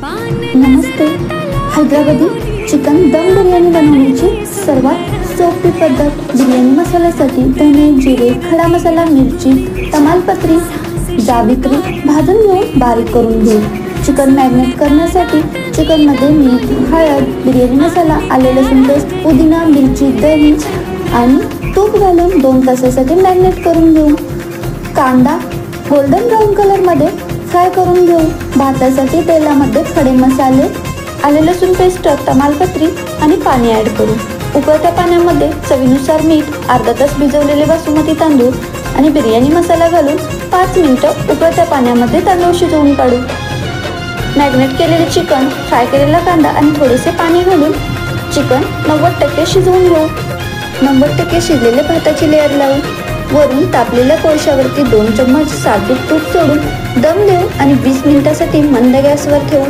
नमस्ते. Hyderabadi chicken दम बिर्याणी बनवण्याची सर्वात सोपी पद्धत. बिर्याणी मसाल्यासाठी धने, जिरे, खडा मसाला, मिरची, तमालपत्री, जावित्री भाजून घेऊन बारीक करून घेऊ. चिकन मॅरिनेट करण्यासाठी चिकनमध्ये मीठ, हळद, बिर्याणी मसाला, आले लसूण पेस्ट, पुदिना, मिरची, दही आणि तूप घालून 2 तासासाठी मॅरिनेट करून घेऊ. कांदा गोल्डन ब्राऊन कलरमध्ये फ्राय करून घेऊ. भातासाठी तेलामध्ये खडे मसाले, आले लसूण पेस्ट, तमालपत्री आणि पाणी ॲड करू. उकळत्या पाण्यामध्ये चवीनुसार मीठ, अर्धा तास भिजवलेले बासमती तांदूळ आणि बिर्याणी मसाला घालून 5 मिनिटं उकळत्या पाण्यामध्ये तांदूळ शिजवून काढू. मॅरिनेट केलेले चिकन, फ्राय केलेला कांदा आणि थोडेसे पाणी घालून चिकन 90% शिजवून घेऊ. 90% शिजलेले भाताची लेअर लावू. वरून तापलेल्या कोळशावरती 2 चम्मच साजूक तूप सोडून दम देऊ आणि 20 मिनिटांसाठी मंद गॅसवर ठेवू.